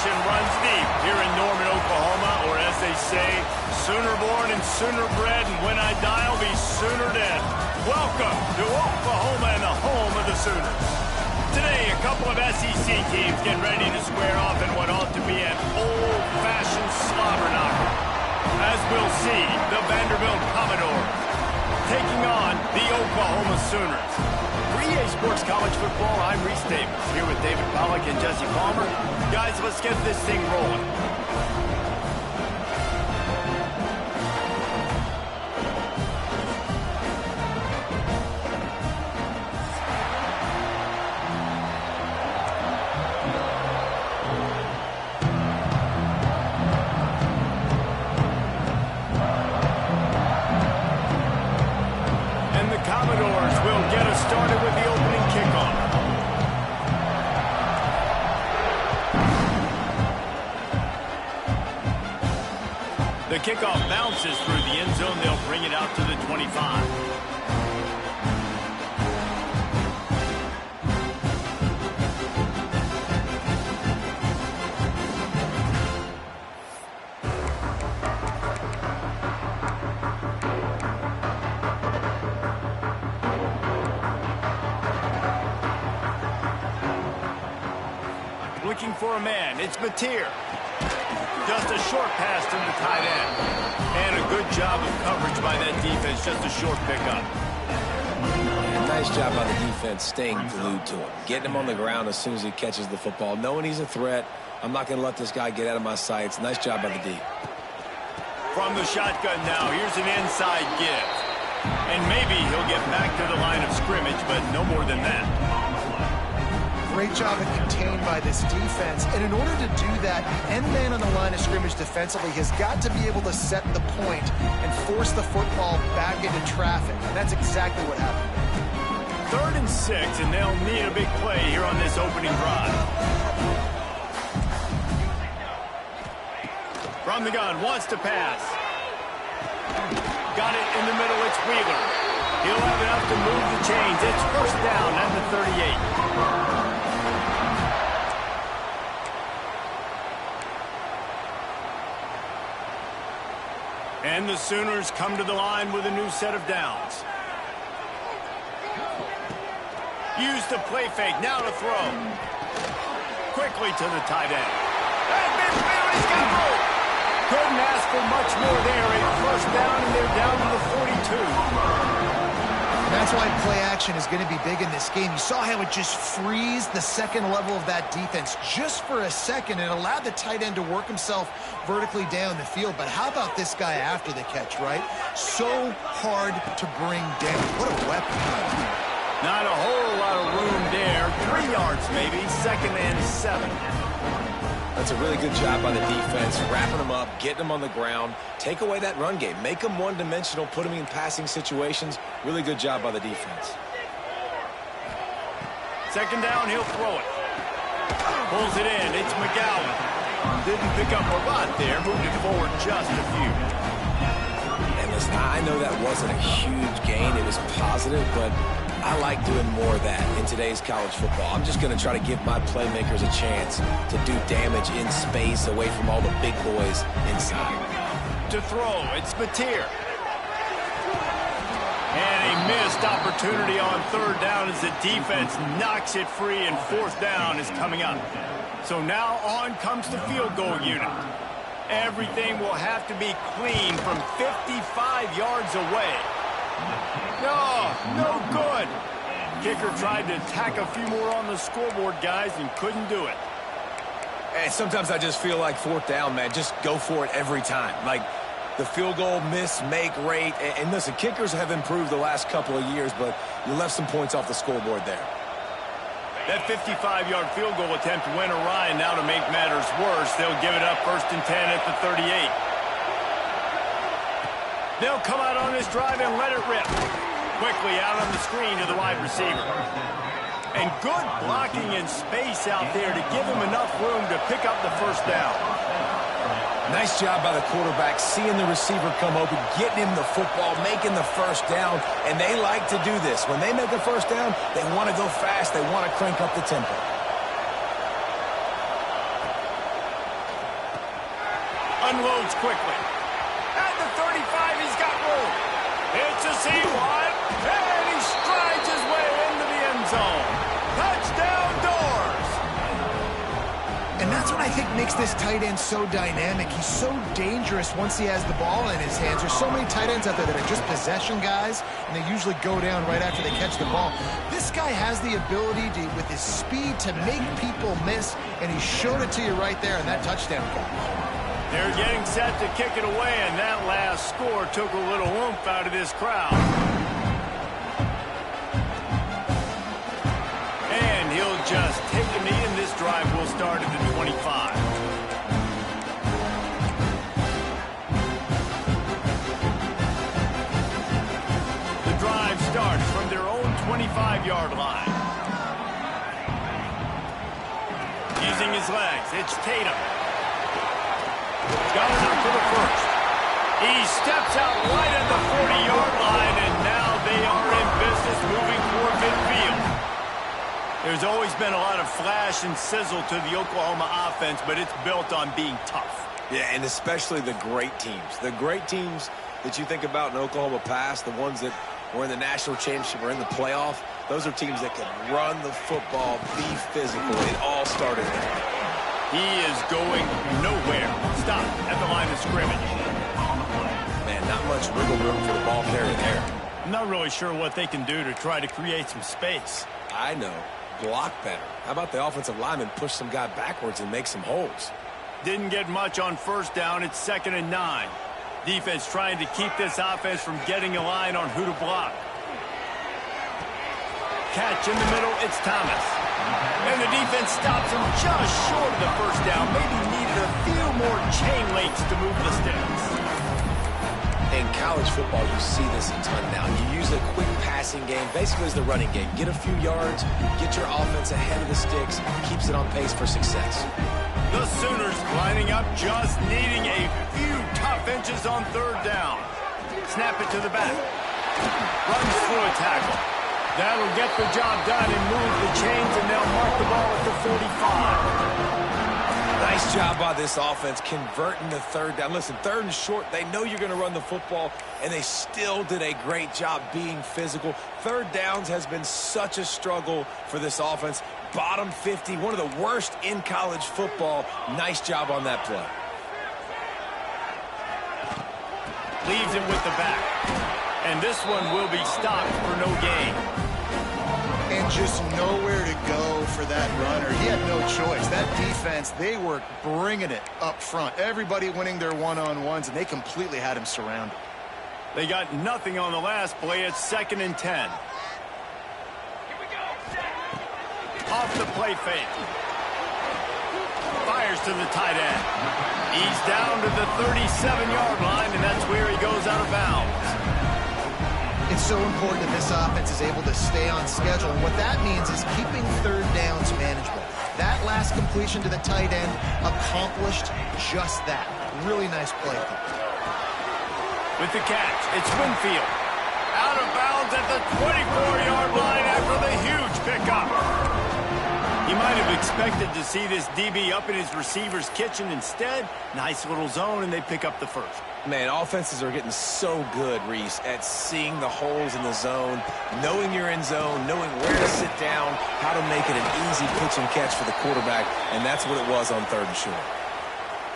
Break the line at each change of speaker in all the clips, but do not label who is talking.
tradition runs deep here in Norman, Oklahoma, or as they say, sooner born and sooner bred, and when I die, I'll be sooner dead. Welcome to Oklahoma and the home of the Sooners. Today, a couple of SEC teams getting ready to square off in what ought to be an old-fashioned slobber knocker. As we'll see, the Vanderbilt Commodores taking on the Oklahoma Sooners. For EA Sports College Football, I'm Reese Davis, here with David Pollack and Jesse Palmer. Guys, let's get this thing rolling. Commodores will get us started with the opening kickoff. The kickoff bounces through the end zone. They'll bring it out to the 25. Looking for a man, it's Mateer. Just a short pass to the tight end. And a good job of coverage by that defense, just a short pickup.
Nice job by the defense staying glued to him. Getting him on the ground as soon as he catches the football. Knowing he's a threat, I'm not going to let this guy get out of my sights. Nice job by the D.
From the shotgun now, here's an inside give. And maybe he'll get back to the line of scrimmage, but no more than that.
Great job of contained by this defense. And in order to do that, the end man on the line of scrimmage defensively has got to be able to set the point and force the football back into traffic. And that's exactly what happened.
3rd and 6, and they'll need a big play here on this opening drive. From the gun, wants to pass. Got it in the middle, it's Wheeler. He'll have enough to move the chains. It's first down at the 38. And the Sooners come to the line with a new set of downs. Use the play fake, now to throw. Quickly to the tight end. And midfield, he's got room. Couldn't ask for much more there. A first down, and they're down to the 42.
That's why play action is going to be big in this game. You saw how it just frees the second level of that defense just for a second and allowed the tight end to work himself vertically down the field. But how about this guy after the catch, right? So hard to bring down. What a weapon.
Not a whole lot of room there. 3 yards maybe, 2nd and 7.
That's a really good job by the defense, wrapping them up, getting them on the ground, take away that run game, make them one-dimensional, put them in passing situations. Really good job by the defense.
2nd down, he'll throw it. Pulls it in, it's McGowan. Didn't pick up a lot there, moved it forward just a few.
And listen, I know that wasn't a huge gain, it was positive, but I like doing more of that in today's college football. I'm just going to try to give my playmakers a chance to do damage in space away from all the big boys inside.
To throw, it's Mateer. And a missed opportunity on 3rd down as the defense knocks it free, and 4th down is coming up. So now on comes the field goal unit. Everything will have to be clean from 55 yards away. No good. Kicker tried to tack a few more on the scoreboard, guys, and couldn't do it.
And sometimes I just feel like 4th down, man. Just go for it every time. Like the field goal miss, make rate. And listen, kickers have improved the last couple of years, but you left some points off the scoreboard there.
That 55-yard field goal attempt went awry, and now to make matters worse, they'll give it up 1st and 10 at the 38. They'll come out on this drive and let it rip. Quickly out on the screen to the wide receiver. And good blocking in space out there to give him enough room to pick up the 1st down.
Nice job by the quarterback, seeing the receiver come open, getting him the football, making the 1st down, and they like to do this. When they make a 1st down, they want to go fast, they want to crank up the tempo.
unloads quickly. At the 35, he's got room. It's a C1, and he strides his way into the end zone. Touchdown, Doors!
And that's what I think makes this tight end so dynamic. He's so dangerous once he has the ball in his hands. There's so many tight ends out there that are just possession guys, and they usually go down right after they catch the ball. This guy has the ability to, with his speed, to make people miss, and he showed it to you right there in that touchdown catch.
They're getting set to kick it away, and that last score took a little oomph out of this crowd. And he'll just take a knee, and this drive will start at the 25. The drive starts from their own 25-yard line. Using his legs, it's Tatum. Got enough for the first. He steps out right at the 40-yard line, and now they are in business moving toward midfield. There's always been a lot of flash and sizzle to the Oklahoma offense, but it's built on being tough.
Yeah, and especially the great teams. The great teams that you think about in Oklahoma past, the ones that were in the national championship or in the playoff, those are teams that can run the football, be physical. It all started there.
He is going nowhere. Stop at the line of scrimmage.
Man, not much wiggle room for the ball carrier there.
I'm not really sure what they can do to try to create some space.
I know. Block better. How about the offensive lineman push some guy backwards and make some holes?
Didn't get much on first down. It's 2nd and 9. Defense trying to keep this offense from getting a line on who to block. Catch in the middle. It's Thomas. And the defense stops him just short of the first down. Maybe needed a few more chain links to move the sticks.
In college football, you see this a ton now. You use a quick passing game, basically as the running game. Get a few yards, get your offense ahead of the sticks, keeps it on pace for success.
The Sooners lining up, just needing a few tough inches on 3rd down. Snap it to the back. Runs through a tackle. That'll get the job done and move the chains, and they'll mark the ball at the 45.
Nice job by this offense converting the 3rd down. Listen, 3rd and short, they know you're going to run the football, and they still did a great job being physical. 3rd downs has been such a struggle for this offense. Bottom 50, one of the worst in college football. Nice job on that play.
Leaves it with the back. And this one will be stopped for no gain.
And just nowhere to go for that runner. He had no choice. That defense, they were bringing it up front. Everybody winning their one-on-ones, and they completely had him surrounded.
They got nothing on the last play. It's 2nd and 10. Off the play fake. Fires to the tight end. He's down to the 37-yard line, and that's where he goes out of bounds.
It's so important that this offense is able to stay on schedule. And what that means is keeping 3rd downs manageable. That last completion to the tight end accomplished just that. Really nice play.
With the catch, it's Winfield. Out of bounds at the 24-yard line after the huge pickup. He might have expected to see this DB up in his receiver's kitchen. Instead, nice little zone, and they pick up the first.
Man, offenses are getting so good, Reese, at seeing the holes in the zone, knowing you're in zone, knowing where to sit down, how to make it an easy pitch and catch for the quarterback, and that's what it was on 3rd and short.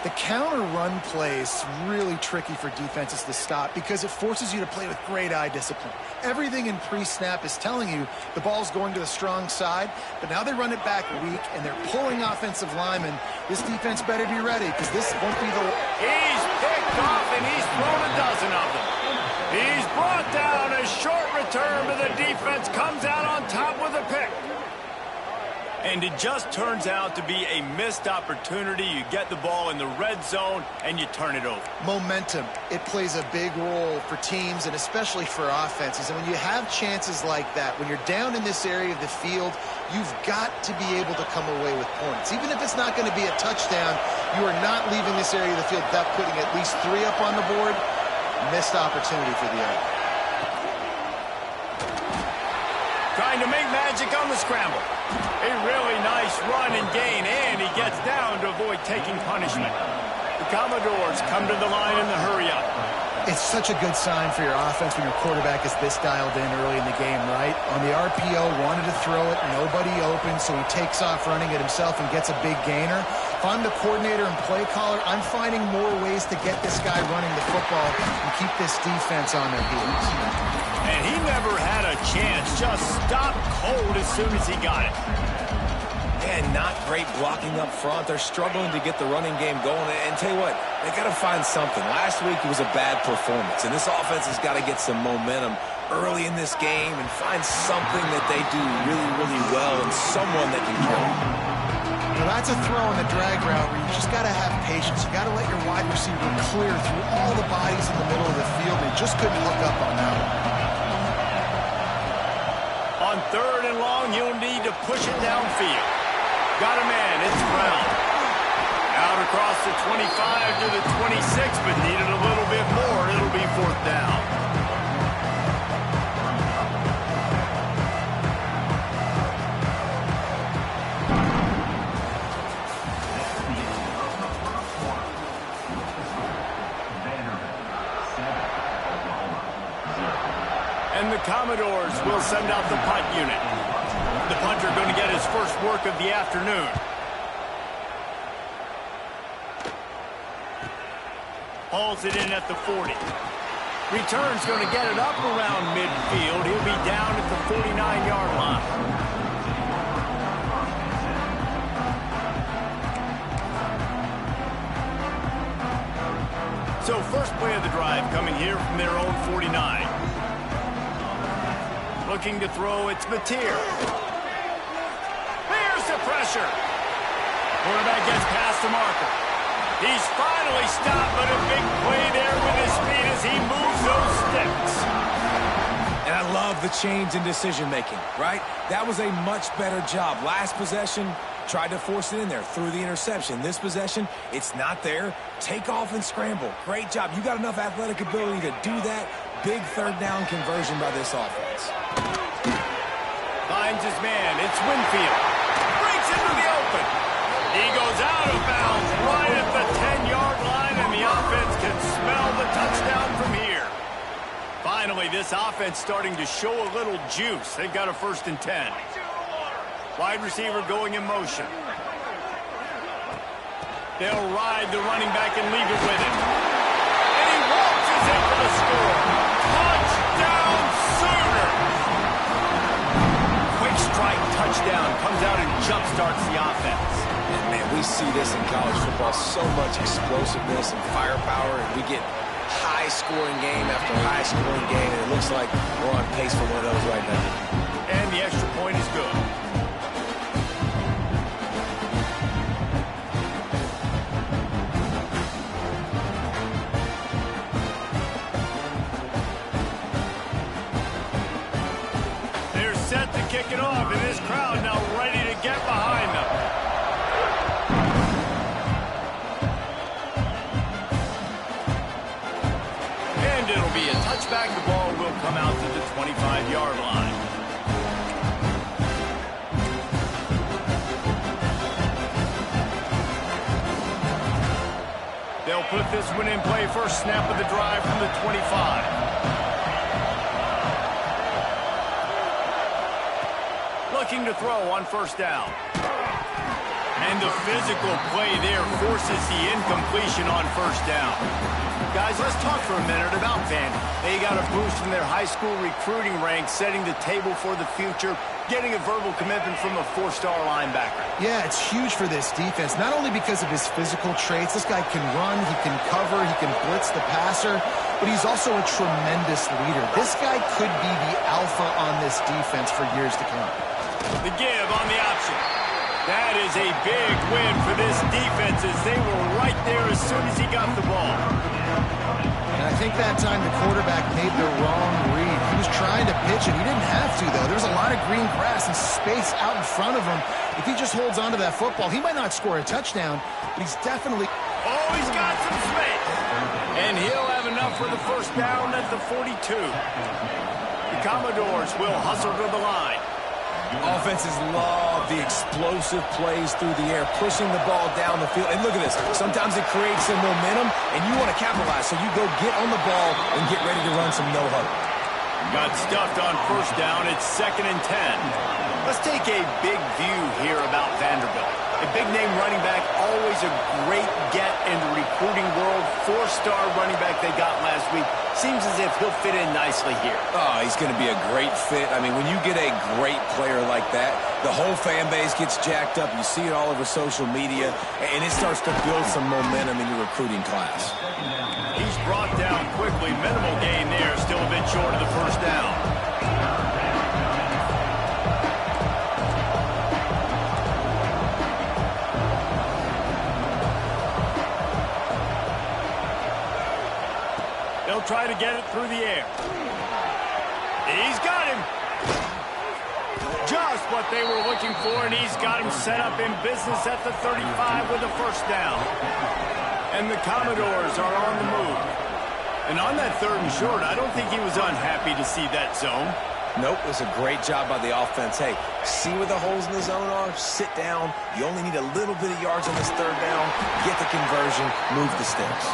The counter run play is really tricky for defenses to stop because it forces you to play with great eye discipline. Everything in pre-snap is telling you the ball's going to the strong side, but now they run it back weak, and they're pulling offensive linemen. This defense better be ready because this won't be the...
He's picked off, and he's thrown a dozen of them. He's brought down. A short return, but the defense comes out on top with a pick. And it just turns out to be a missed opportunity. You get the ball in the red zone, and you turn it over.
Momentum. It plays a big role for teams and especially for offenses. And when you have chances like that, when you're down in this area of the field, you've got to be able to come away with points. Even if it's not going to be a touchdown, you are not leaving this area of the field without putting at least 3 up on the board. Missed opportunity for the other.
Trying to make magic on the scramble. A really nice run and gain, and he gets down to avoid taking punishment. The Commodores come to the line in the hurry-up.
It's such a good sign for your offense when your quarterback is this dialed in early in the game, right? On the RPO, wanted to throw it, nobody open, so he takes off running it himself and gets a big gainer. If I'm the coordinator and play caller, I'm finding more ways to get this guy running the football and keep this defense on their heels.
And he never had a chance, just stopped cold as soon as he got it.
And not great blocking up front. They're struggling to get the running game going. And tell you what, they got to find something. Last week it was a bad performance, and this offense has got to get some momentum early in this game and find something that they do really, really well and someone that can kill.
Well, that's a throw on the drag route where you just got to have patience. You got to let your wide receiver clear through all the bodies in the middle of the field. They just couldn't hook up on that one.
On 3rd and long, you'll need to push it downfield. Got a man, it's Brown. Out across the 25 to the 26, but needed a little bit more. It'll be 4th down. And the Commodores will send out the punt unit. The punter going to get his first work of the afternoon. Hauls it in at the 40. Return's going to get it up around midfield. He'll be down at the 49-yard line. So first play of the drive coming here from their own 49. Looking to throw, it's Mateer. There's the pressure. Quarterback gets past the marker. He's finally stopped, but a big play there with his feet as he moves those sticks.
And I love the change in decision-making, right? That was a much better job. Last possession, tried to force it in there, threw the interception. This possession, it's not there. Take off and scramble. Great job. You got enough athletic ability to do that. Big 3rd down conversion by this offense.
Finds his man. It's Winfield. Breaks into the open. He goes out of bounds right at the 10-yard line, and the offense can smell the touchdown from here. Finally, this offense starting to show a little juice. They've got a 1st and 10. Wide receiver going in motion. They'll ride the running back and leave it with him. And he waltzes in for the score. Touchdown, Sooners! Quick strike touchdown comes out and jumpstarts the offense.
And man, we see this in college football, so much explosiveness and firepower, and we get high-scoring game after high-scoring game, and it looks like we're on pace for one of those right now.
And the extra point is good. They're set to kick it off, and this crowd now ready to get behind them. And it'll be a touchback. The ball will come out to the 25-yard line. They'll put this one in play. First snap of the drive from the 25. Looking to throw on 1st down. And the physical play there forces the incompletion on 1st down. Guys, let's talk for a minute about Vandy. They got a boost from their high school recruiting ranks, setting the table for the future, getting a verbal commitment from a 4-star linebacker.
Yeah, it's huge for this defense, not only because of his physical traits. This guy can run, he can cover, he can blitz the passer, but he's also a tremendous leader. This guy could be the alpha on this defense for years to come.
The give on the option. That is a big win for this defense as they were right there as soon as he got the ball.
And I think that time the quarterback made the wrong read. He was trying to pitch it. He didn't have to, though. There's a lot of green grass and space out in front of him. If he just holds on to that football, he might not score a touchdown, but he's definitely...
Oh, he's got some space. And he'll have enough for the 1st down at the 42. The Commodores will hustle to the line.
Offenses love the explosive plays through the air, pushing the ball down the field. And look at this. Sometimes it creates some momentum, and you want to capitalize. So you go get on the ball and get ready to run some no-huddle.
Got stuffed on first down. It's 2nd and 10. Let's take a big view here about Vanderbilt. A big-name running back, always a great get in the recruiting world. 4-star running back they got last week. Seems as if he'll fit in nicely here.
Oh, he's going to be a great fit. I mean, when you get a great player like that, the whole fan base gets jacked up. You see it all over social media, and it starts to build some momentum in your recruiting class.
He's brought down quickly. Minimal gain there. Still a bit short of the first down. They'll try to get it through the air. He's got him. Just what they were looking for, and he's got him set up in business at the 35 with a first down. And the Commodores are on the move. And on that 3rd and short, I don't think he was unhappy to see that zone.
Nope, it was a great job by the offense. Hey, see where the holes in the zone are? Sit down. You only need a little bit of yards on this 3rd down. Get the conversion. Move the sticks.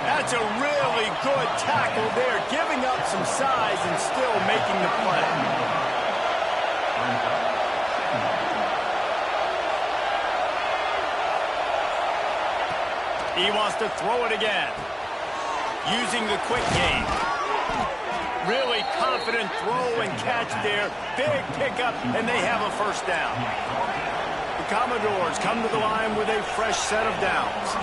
That's a really good tackle there, giving up some size and still making the play. He wants to throw it again. Using the quick game. Really confident throw and catch there. Big pickup, and they have a first down. The Commodores come to the line with a fresh set of downs.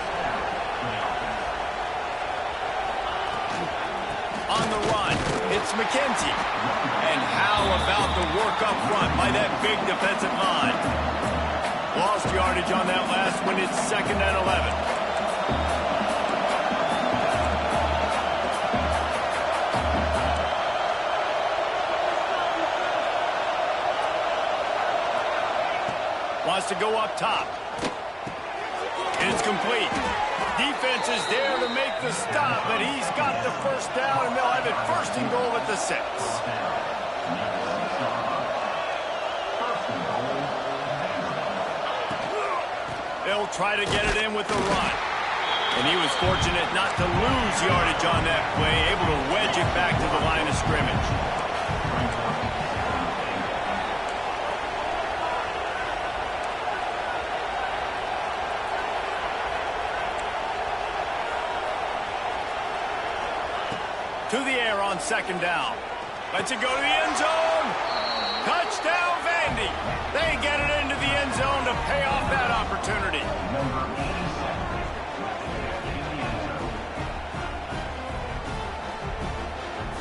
On the run, it's McKenzie. And how about the work up front by that big defensive line? Lost yardage on that last one. It's 2nd and 11. Wants to go up top. It's complete. Defense is there to make the stop, but he's got the first down, and they'll have it 1st and goal at the 6. They'll try to get it in with the run. And he was fortunate not to lose yardage on that play, able to wedge it back to the line of scrimmage. To the air on 2nd down. Lets it go to the end zone. Touchdown, Vandy. They get it into the end zone to pay off that opportunity.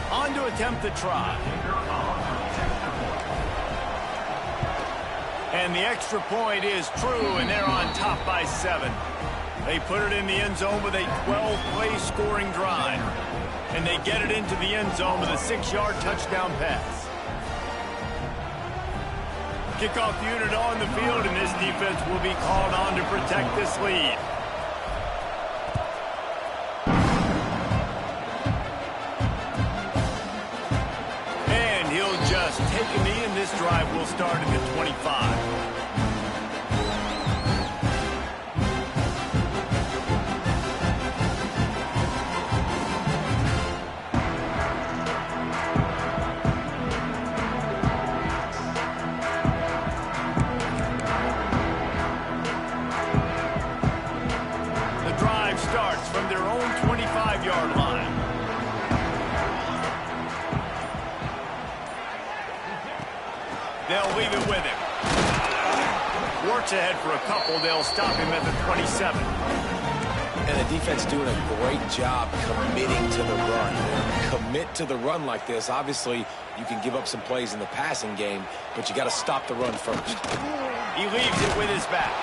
On to attempt the try. And the extra point is true, and they're on top by 7. They put it in the end zone with a 12-play scoring drive. And they get it into the end zone with a 6-yard touchdown pass. Kickoff unit on the field, and this defense will be called on to protect this lead. And he'll just take a knee, and this drive will start at the 25. Starts from their own 25-yard line. They'll leave it with him. Works ahead for a couple. They'll stop him at the 27.
And the defense doing a great job committing to the run. Commit to the run like this. Obviously, you can give up some plays in the passing game, but you got to stop the run first.
He leaves it with his back.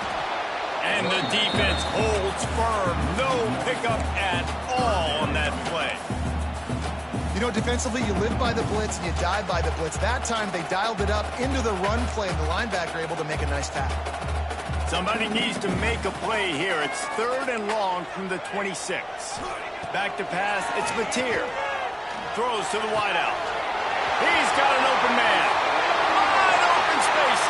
And the defense holds firm. No pickup at all on that play.
You know, defensively, you live by the blitz and you die by the blitz. That time, they dialed it up into the run play, and the linebacker able to make a nice tackle.
Somebody needs to make a play here. It's 3rd and long from the 26. Back to pass. It's Mateer. Throws to the wideout. He's got an open man. Wide open space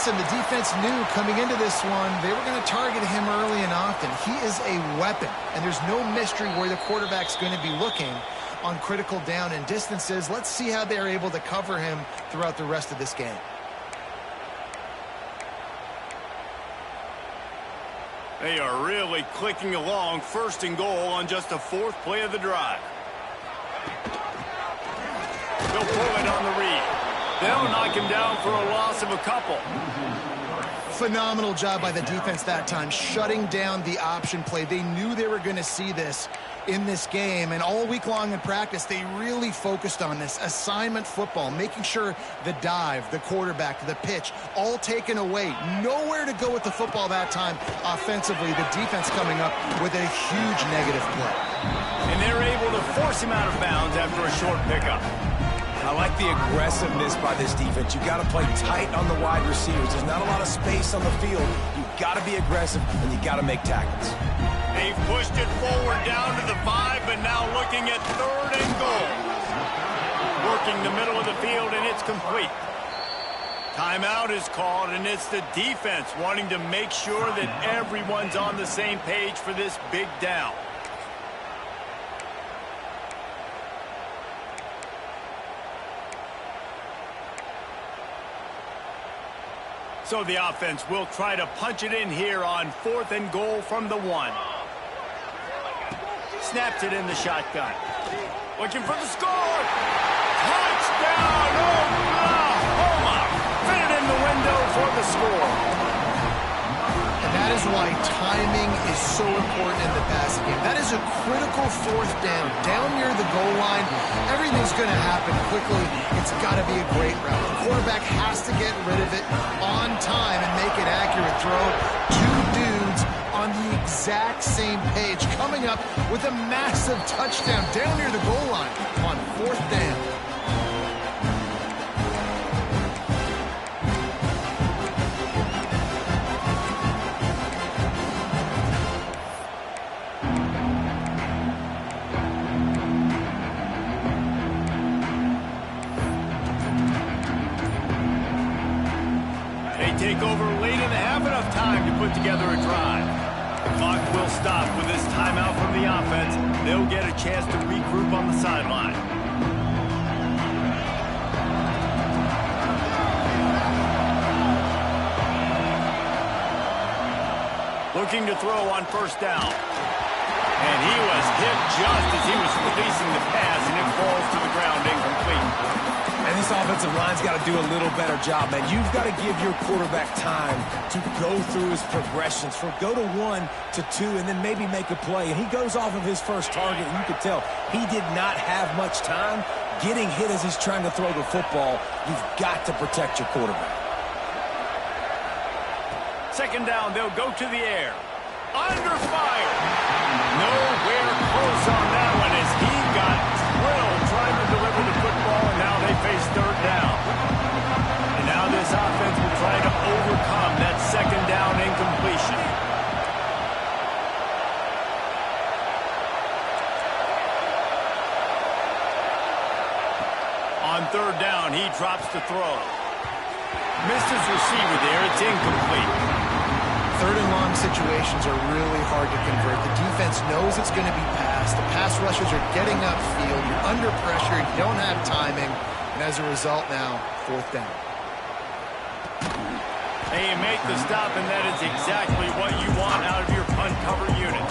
listen, the defense knew coming into this one, they were going to target him early and often. He is a weapon, and there's no mystery where the quarterback's going to be looking on critical down and distances. Let's see how they're able to cover him throughout the rest of this game.
They are really clicking along, 1st and goal on just the 4th play of the drive. They'll pull it on the read. They'll knock him down for a loss of a couple.
Phenomenal job by the defense that time, shutting down the option play. They knew they were going to see this in this game, and all week long in practice, they really focused on this assignment football, making sure the dive, the quarterback, the pitch, all taken away. Nowhere to go with the football that time offensively. The defense coming up with a huge negative play.
And they're able to force him out of bounds after a short pickup.
I like the aggressiveness by this defense. You got to play tight on the wide receivers. There's not a lot of space on the field. You got to be aggressive, and you got to make tackles.
They've pushed it forward down to the 5, but now looking at 3rd and goal. Working the middle of the field, and it's complete. Timeout is called, and it's the defense wanting to make sure that everyone's on the same page for this big down. So the offense will try to punch it in here on 4th and goal from the 1. Snaps it in the shotgun. Looking for the score. Touchdown, Oklahoma. Fit it in the window for the score.
And that is why timing is so important in the passing game. That is a critical 4th down. Down near the goal line, everything's going to happen quickly. It's got to be a great route. The quarterback has to get rid of it on time and make it accurate throw. 2 dudes on the exact same page, coming up with a massive touchdown down near the goal line on 4th down.
Take over late in the half, enough time to put together a drive. The clock will stop with this timeout from the offense. They'll get a chance to regroup on the sideline. Looking to throw on 1st down. And he was hit just as he was releasing the pass, and it falls to the ground incomplete.
And this offensive line's got to do a little better job, man. You've got to give your quarterback time to go through his progressions, from go to 1 to 2, and then maybe make a play. And he goes off of his first target, and you could tell he did not have much time getting hit as he's trying to throw the football. You've got to protect your quarterback.
2nd down, they'll go to the air. Under fire. Nowhere close on that one as he got drilled trying to deliver the football, and now they face 3rd down. And now this offense will try to overcome that 2nd down incompletion. On 3rd down, he drops to throw. Missed his receiver there. It's incomplete.
3rd and long situations are really hard to convert. The defense knows it's going to be passed. The pass rushers are getting upfield. You're under pressure. You don't have timing. And as a result now, 4th down.
Hey, you make the stop, and that is exactly what you want out of your punt cover unit.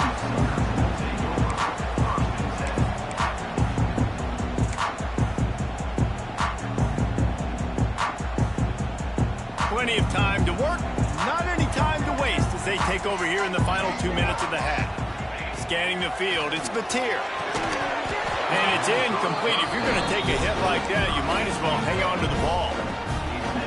Plenty of time to work, not any time to waste as they take over here in the final 2 minutes of the half. Scanning the field, it's Batir. And it's incomplete. If you're going to take a hit like that, you might as well hang on to the ball.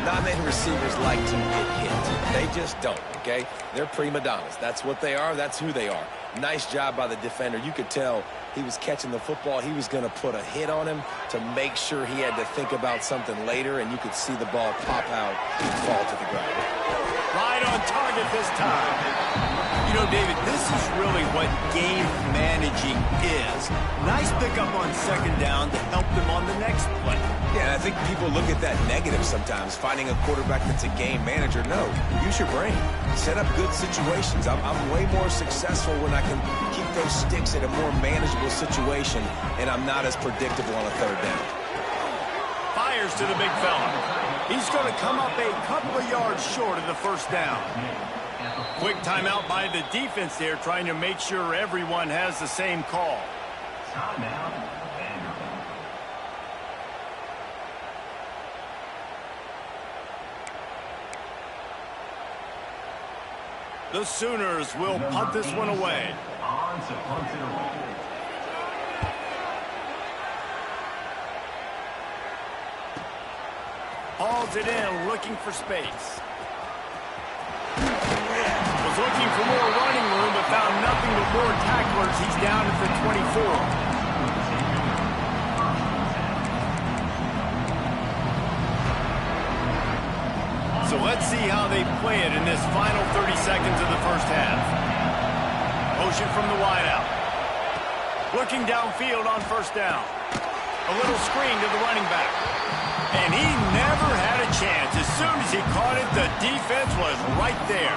Not many receivers like to get hit. They just don't, okay? They're prima donnas. That's what they are. That's who they are. Nice job by the defender. You could tell he was catching the football. He was going to put a hit on him to make sure he had to think about something later, and you could see the ball pop out and fall to the ground.
Right on target this time. You know, David, this is really what game managing is. Not Nice pickup on second down to help them on the next play.
Yeah, and I think people look at that negative sometimes, finding a quarterback that's a game manager. No, use your brain. Set up good situations. I'm way more successful when I can keep those sticks in a more manageable situation, and I'm not as predictable on a third down.
Fires to the big fella. He's going to come up a couple of yards short of the first down. Quick timeout by the defense there, trying to make sure everyone has the same call. The Sooners will punt this one away. Hauls it in, looking for space. Was looking for more running room, but found nothing but more tacklers. He's down at the 24. So let's see how they play it in this final 30 seconds of the first half. Motion from the wideout. Looking downfield on first down. A little screen to the running back. And he never had a chance. As soon as he caught it, the defense was right there.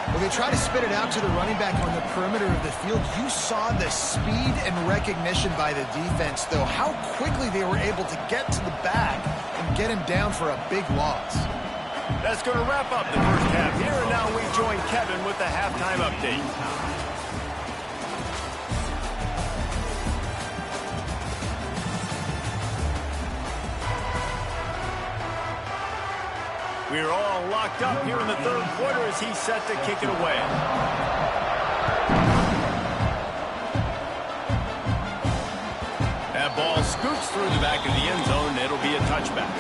Well, they try to spit it out to the running back on the perimeter of the field. You saw the speed and recognition by the defense, though, how quickly they were able to get to the back and get him down for a big loss.
That's going to wrap up the first half here, and now we join Kevin with the halftime update. We're all locked up here in the third quarter as he's set to kick it away. That ball scoots through the back of the end zone. It'll be a touchback.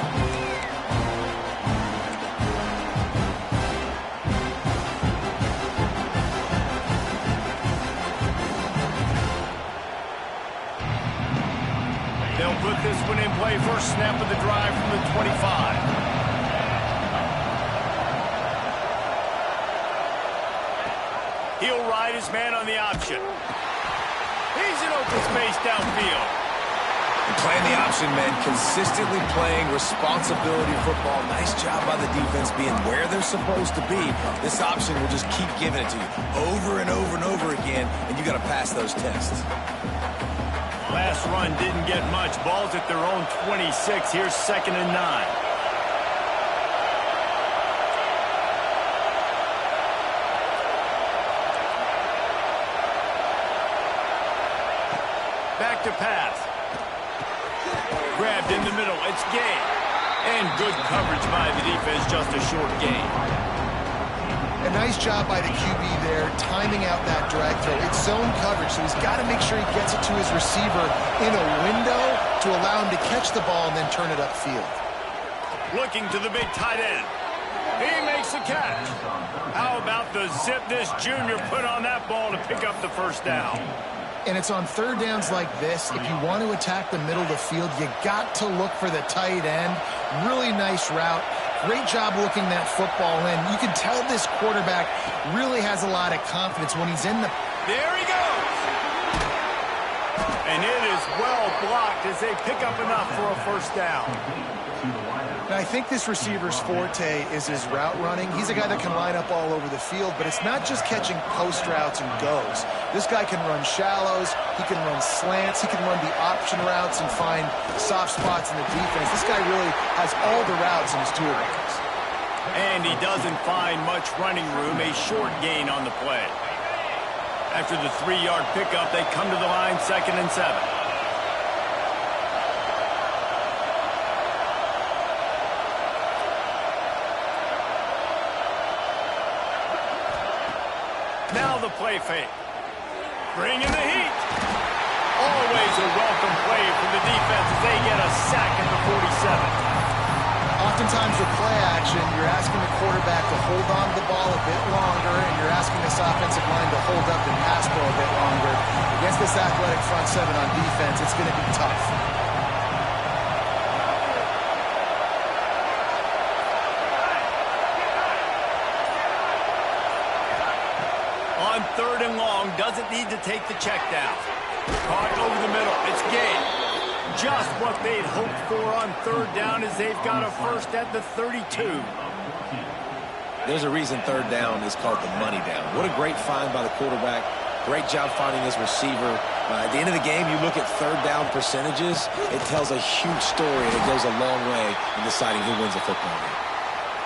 They'll put this one in play. First snap of the drive from the 25. He'll ride his man on the option. He's in open space downfield.
And playing the option, man, consistently playing responsibility football. Nice job by the defense being where they're supposed to be. This option will just keep giving it to you over and over and over again, and you got to pass those tests.
Last run didn't get much. Ball's at their own 26. Here's 2nd and 9. Back to pass. Grabbed in the middle. It's gain. And good coverage by the defense. Just a short gain.
A nice job by the QB there, timing out that drag throw. It's zone coverage, so he's got to make sure he gets it to his receiver in a window to allow him to catch the ball and then turn it upfield.
Looking to the big tight end. He makes the catch. How about the zip this junior put on that ball to pick up the first down?
And it's on third downs like this. If you want to attack the middle of the field, you got to look for the tight end. Really nice route. Great job looking that football in. You can tell this quarterback really has a lot of confidence when he's in the...
There he goes! And it is well blocked as they pick up enough for a first down.
And I think this receiver's forte is his route running. He's a guy that can line up all over the field, but it's not just catching post routes and goes. This guy can run shallows, he can run slants, he can run the option routes and find soft spots in the defense. This guy really has all the routes in his toolbox.
And he doesn't find much running room, a short gain on the play. After the 3-yard pickup, they come to the line, 2nd and 7. Now the play fake. Bring in the heat. Always a welcome play from the defense as they get a sack at the 47.
Oftentimes with play action, you're asking the quarterback to hold on to the ball a bit longer, and you're asking this offensive line to hold up the pass ball a bit longer. Against this athletic front seven on defense, it's going to be tough. On 3rd and long, doesn't need to take the check down.
Caught over the middle. It's gained. Just what they'd hoped for on third down as they've got a first at the 32.
There's a reason third down is called the money down. What a great find by the quarterback. Great job finding his receiver. At the end of the game, you look at third down percentages. It tells a huge story, and it goes a long way in deciding who wins a football game.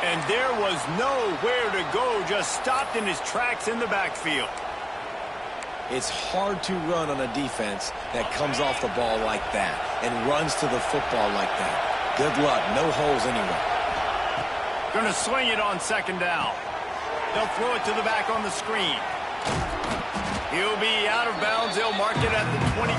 And there was nowhere to go, just stopped in his tracks in the backfield.
It's hard to run on a defense that comes off the ball like that and runs to the football like that. Good luck. No holes anywhere.
Going to swing it on second down. They'll throw it to the back on the screen. He'll be out of bounds. They'll mark it at the 24.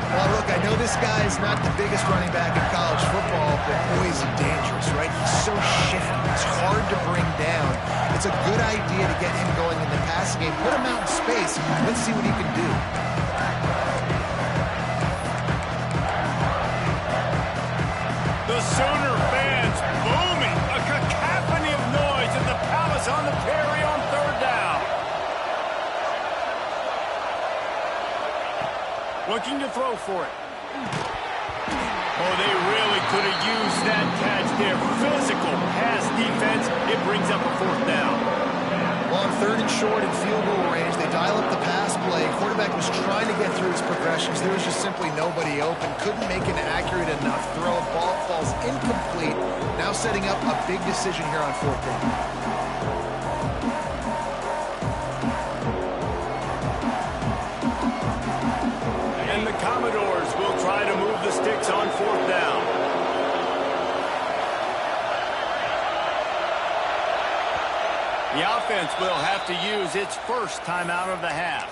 Well, look, I know this guy is not the biggest running back in college football, but boy, is he dangerous, right? He's so shifty. It's hard to bring down. It's a good idea to get him going in the passing game. Put him out in space. Let's see what he can do.
The Sooner fans booming. A cacophony of noise at the Palace on the Prairie on third down. Looking to throw for it. Oh, they really could have used that catch there. Physical pass defense. It brings up a fourth down.
Well, on third and short in field goal range, they dial up the pass play. Quarterback was trying to get through his progressions. There was just simply nobody open. Couldn't make an accurate enough throw. Ball falls incomplete. Now setting up a big decision here on fourth down.
And the Commodores will try to move the sticks on fourth down. The offense will have to use its first timeout of the half.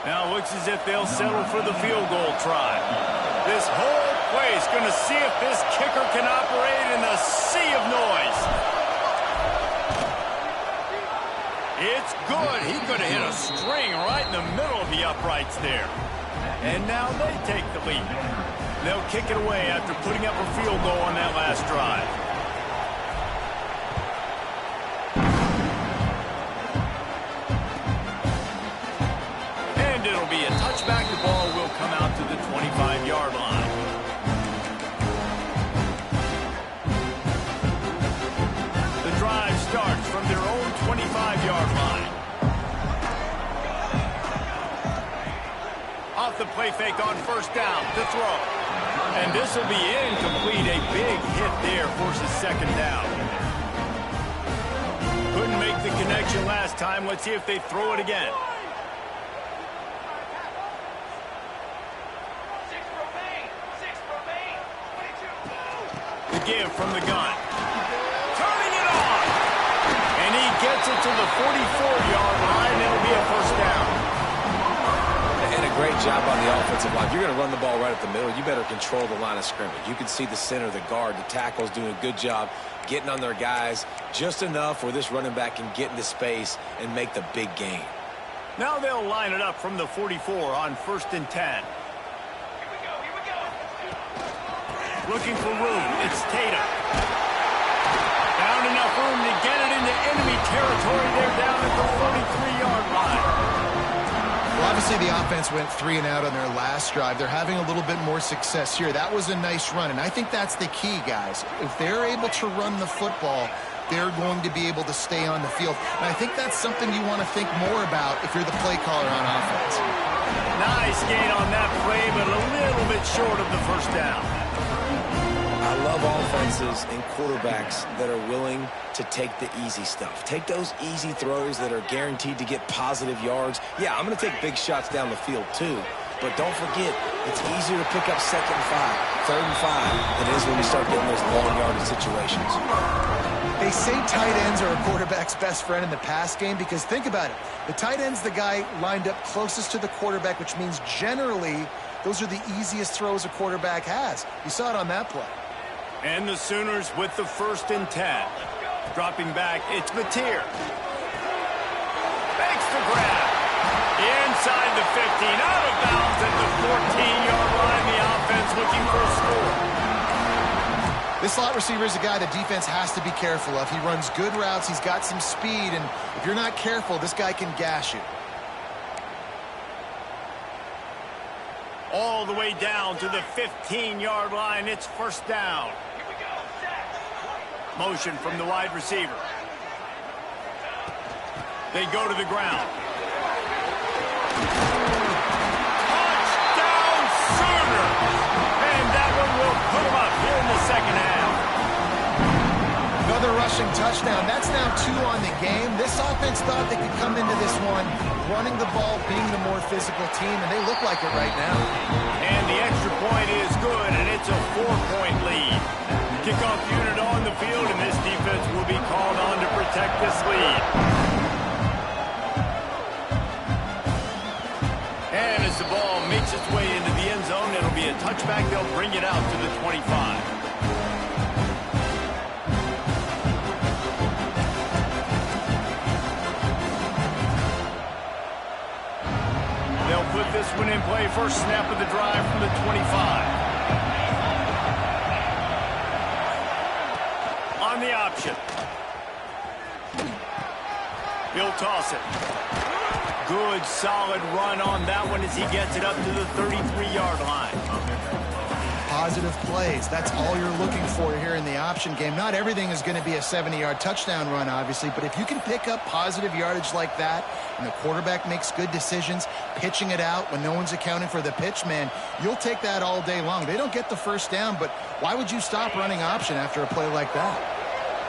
Now it looks as if they'll settle for the field goal try. This whole place going to see if this kicker can operate in the sea of noise. It's good. He could have hit a string right in the middle of the uprights there. And now they take the lead. They'll kick it away after putting up a field goal on that last drive. And it'll be a touchback. The ball will come out to the 25-yard line. The drive starts from their own 25-yard line. Off the play fake on first down to throw. And this will be incomplete. A big hit there forces second down. Couldn't make the connection last time. Let's see if they throw it again. The give from the gun. Turning it on. And he gets it to the 44-yard line. It'll be a first down.
And a great job on the offensive line. If you're going to run the ball right up the middle, you better control the line of scrimmage. You can see the center, the guard, the tackles doing a good job getting on their guys just enough where this running back can get into space and make the big gain.
Now they'll line it up from the 44 on 1st and 10. Looking for room. It's Tatum. Found enough room to get it into enemy territory. They're down at the 43-yard line.
Well, obviously the offense went 3 and out on their last drive. They're having a little bit more success here. That was a nice run, and I think that's the key, guys. If they're able to run the football, they're going to be able to stay on the field. And I think that's something you want to think more about if you're the play caller on offense.
Nice gain on that play, but a little bit short of the first down.
I love offenses and quarterbacks that are willing to take the easy stuff. Take those easy throws that are guaranteed to get positive yards. Yeah, I'm going to take big shots down the field too, but don't forget, it's easier to pick up 2nd and 5, 3rd and 5 than it is when you start getting those long yardage situations.
They say tight ends are a quarterback's best friend in the pass game because think about it. The tight end's the guy lined up closest to the quarterback, which means generally those are the easiest throws a quarterback has. You saw it on that play.
And the Sooners with the 1st and 10. Dropping back, it's Mateer. Makes the grab. Inside the 15, out of bounds at the 14-yard line. The offense looking for a score.
This slot receiver is a guy the defense has to be careful of. He runs good routes. He's got some speed, and if you're not careful, this guy can gash you.
All the way down to the 15-yard line. It's first down. Motion from the wide receiver. They go to the ground. Touchdown Sooners! And that one will put them up here in the second half.
Another rushing touchdown. That's now 2 on the game. This offense thought they could come into this one running the ball, being the more physical team, and they look like it right now.
And the extra point is good, and it's a 4-point lead. Kickoff unit on the field, and this defense will be called on to protect this lead. And as the ball makes its way into the end zone, it'll be a touchback. They'll bring it out to the 25. They'll put this one in play. First snap of the drive from the 25. On the option. He'll toss it. Good, solid run on that one as he gets it up to the 33-yard line.
Positive plays. That's all you're looking for here in the option game. Not everything is going to be a 70-yard touchdown run, obviously, but if you can pick up positive yardage like that and the quarterback makes good decisions, pitching it out when no one's accounting for the pitch, man, you'll take that all day long. They don't get the first down, but why would you stop running option after a play like that?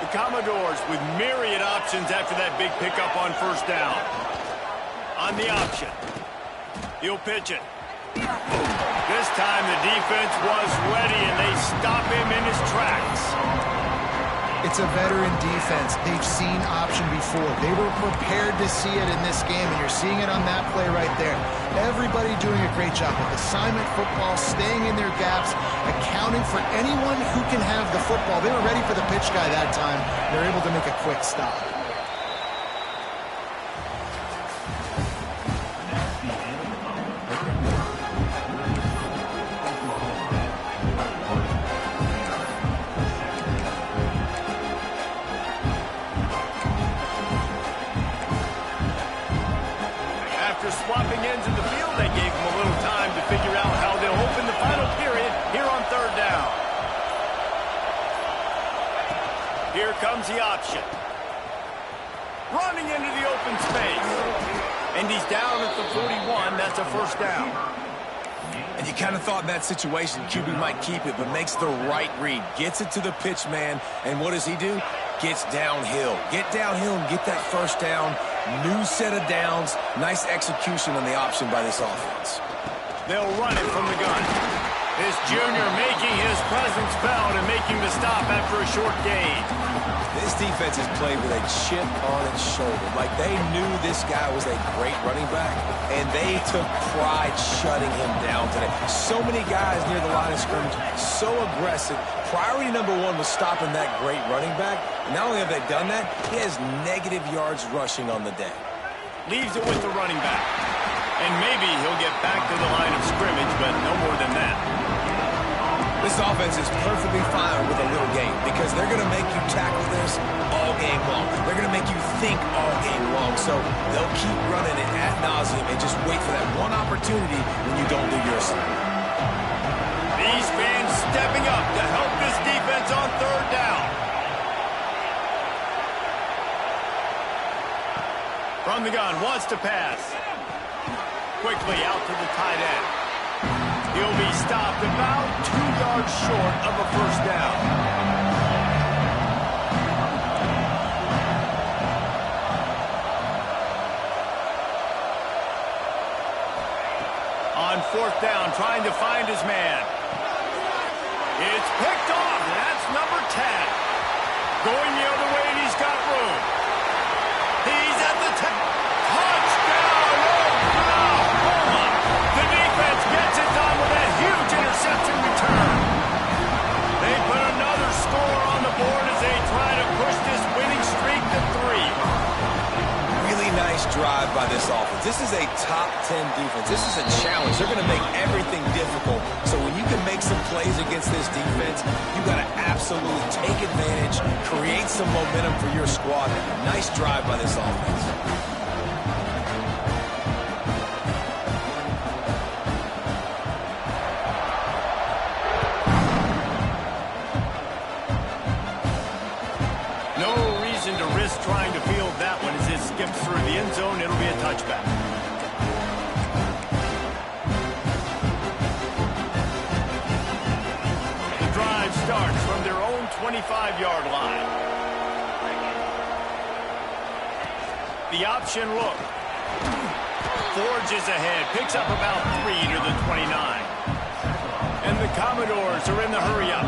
The Commodores with myriad options after that big pickup on first down. On the option. He'll pitch it. This time the defense was ready, and they stop him in his tracks.
It's a veteran defense. They've seen option before. They were prepared to see it in this game, and you're seeing it on that play right there. Everybody doing a great job with assignment football, staying in their gaps, accounting for anyone who can have the football. They were ready for the pitch guy that time. They're able to make a quick stop.
Swapping ends in the field, they gave him a little time to figure out how they'll open the final period here on third down. Here comes the option. Running into the open space. And he's down at the 41. That's a first down.
And you kind of thought in that situation QB might keep it, but makes the right read. Gets it to the pitch man, and what does he do? Gets downhill. Get downhill and get that first down. New set of downs. Nice execution on the option by this offense.
They'll run it from the gun. This junior making his presence felt and making the stop after a short gain.
This defense has played with a chip on its shoulder. Like they knew this guy was a great running back, and they took pride shutting him down today. So many guys near the line of scrimmage, so aggressive. Priority number one was stopping that great running back. And not only have they done that, he has negative yards rushing on the day.
Leaves it with the running back. And maybe he'll get back to the line of scrimmage, but no more than that.
This offense is perfectly fine with a little game because they're going to make you tackle this all game long. They're going to make you think all game long. So they'll keep running it ad nauseum and just wait for that one opportunity when you don't do your assignment.
These fans stepping up to help this defense on third down. From the gun, wants to pass. Quickly out to the tight end. He'll be stopped about 2 yards short of a first down. On fourth down, trying to find his man. It's picked off, and that's number 10. Going the other way, and he's got room. He's at the 10. Touchdown, Oklahoma! The defense gets it done with a huge interception return. They put another score on the board as they try to push this winning streak to 3.
Really nice drive by this offense. This is a top 10 defense. This is a challenge. They're going to make everything difficult. So when you can make some plays against this defense, you got to absolutely absolutely take advantage, create some momentum for your squad. Nice drive by this offense.
Trying to field that one as it skips through the end zone. It'll be a touchback. The drive starts from their own 25-yard line. The option look. Forges ahead. Picks up about 3 to the 29. And the Commodores are in the hurry-up.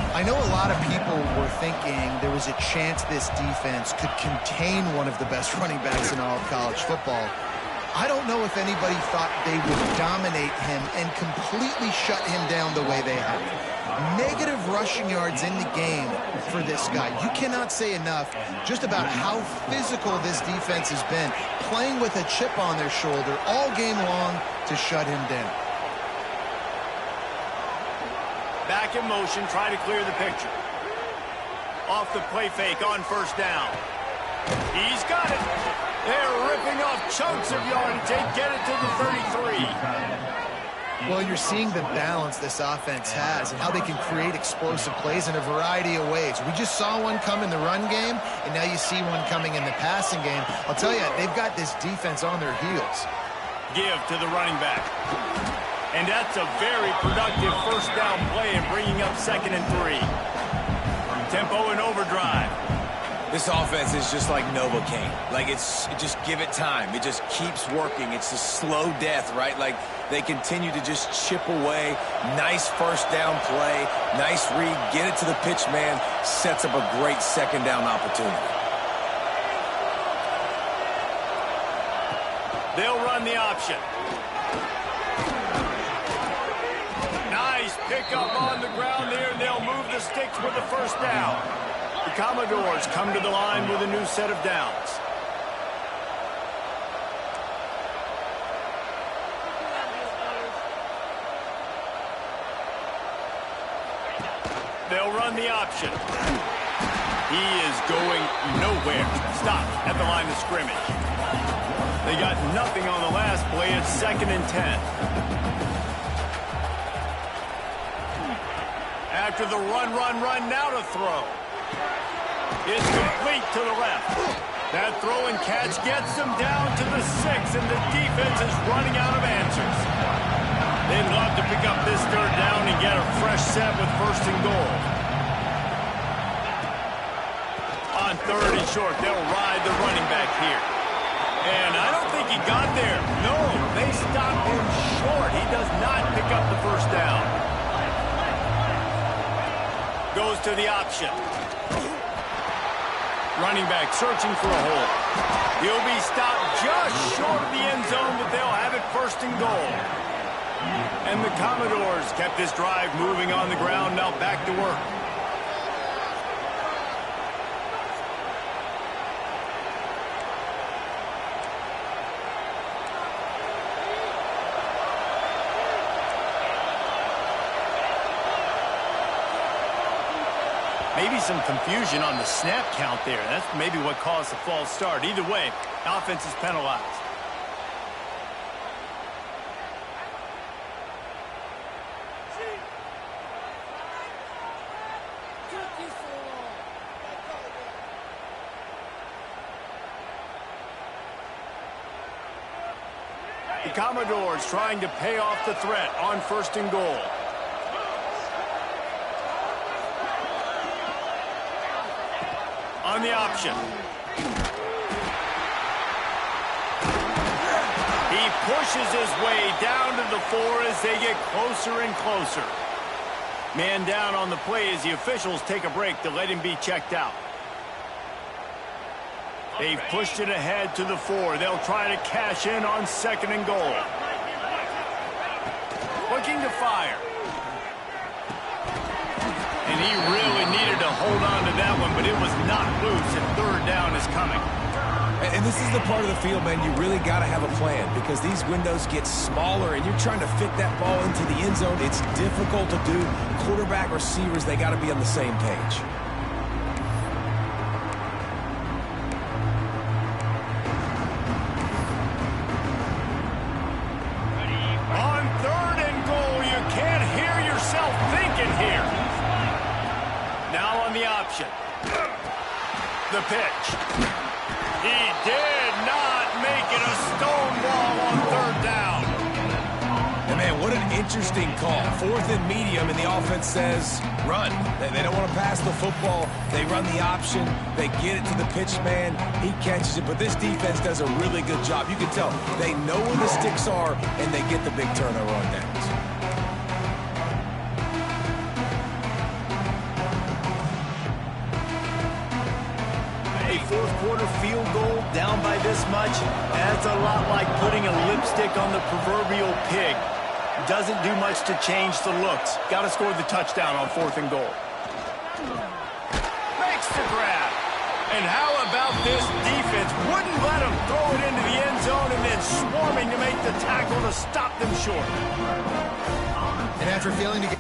I know a lot of people were thinking there was a chance this defense could contain one of the best running backs in all of college football. I don't know if anybody thought they would dominate him and completely shut him down the way they have. Negative rushing yards in the game for this guy. You cannot say enough just about how physical this defense has been, playing with a chip on their shoulder all game long to shut him down.
Back in motion, try to clear the picture. Off the play fake on first down. He's got it. They're ripping off chunks of yardage. They get it to the 33.
Well, you're seeing the balance this offense has and how they can create explosive plays in a variety of ways. We just saw one come in the run game, and now you see one coming in the passing game. I'll tell you, they've got this defense on their heels.
Give to the running back. And that's a very productive first down play and bringing up 2nd and 3. Tempo and overdrive.
This offense is just like Novocaine. Like, just give it time. It just keeps working. It's a slow death, right? Like, they continue to just chip away. Nice first down play. Nice read. Get it to the pitch man. Sets up a great 2nd down opportunity.
They'll run the option. Nice pickup on the ground there. They'll move the sticks with the first down. The Commodores come to the line with a new set of downs. They'll run the option. He is going nowhere. Stop at the line of scrimmage. They got nothing on the last play. It's 2nd and 10. After the run, now to throw. It's complete to the left. That throw and catch gets them down to the 6, and the defense is running out of answers. They'd love to pick up this 3rd down and get a fresh set with 1st and goal. On 3rd and short, they'll ride the running back here. And I don't think he got there. No, they stopped him short. He does not pick up the first down. Goes to the option. Running back searching for a hole. He'll be stopped just short of the end zone, but they'll have it 1st and goal. And the Commodores kept this drive moving on the ground. Now back to work. Maybe some confusion on the snap count there. That's maybe what caused the false start. Either way, offense is penalized. The Commodores trying to pay off the threat on 1st and goal. On the option. He pushes his way down to the 4 as they get closer and closer. Man down on the play as the officials take a break to let him be checked out. They've pushed it ahead to the 4. They'll try to cash in on 2nd and goal. Looking to fire. And he really needed to hold on to that one, but it was not loose, and 3rd down is coming.
And this is the part of the field, man, you really got to have a plan because these windows get smaller and you're trying to fit that ball into the end zone. It's difficult to do. Quarterback, receivers, they got to be on the same page.
On 3rd and goal, you can't hear yourself thinking here. Now on the option. The pitch. He did not make it a stone wall on 3rd down.
And, man, what an interesting call. 4th and medium, and the offense says run. They don't want to pass the football. They run the option. They get it to the pitch man. He catches it. But this defense does a really good job. You can tell they know where the sticks are, and they get the big turnover on downs.
A fourth-quarter field goal down by this much, that's a lot like putting a lipstick on the proverbial pig. Doesn't do much to change the looks. Got to score the touchdown on 4th and goal. Makes the grab. And how about this defense? Wouldn't let him throw it into the end zone and then swarming to make the tackle to stop them short.
And after failing to get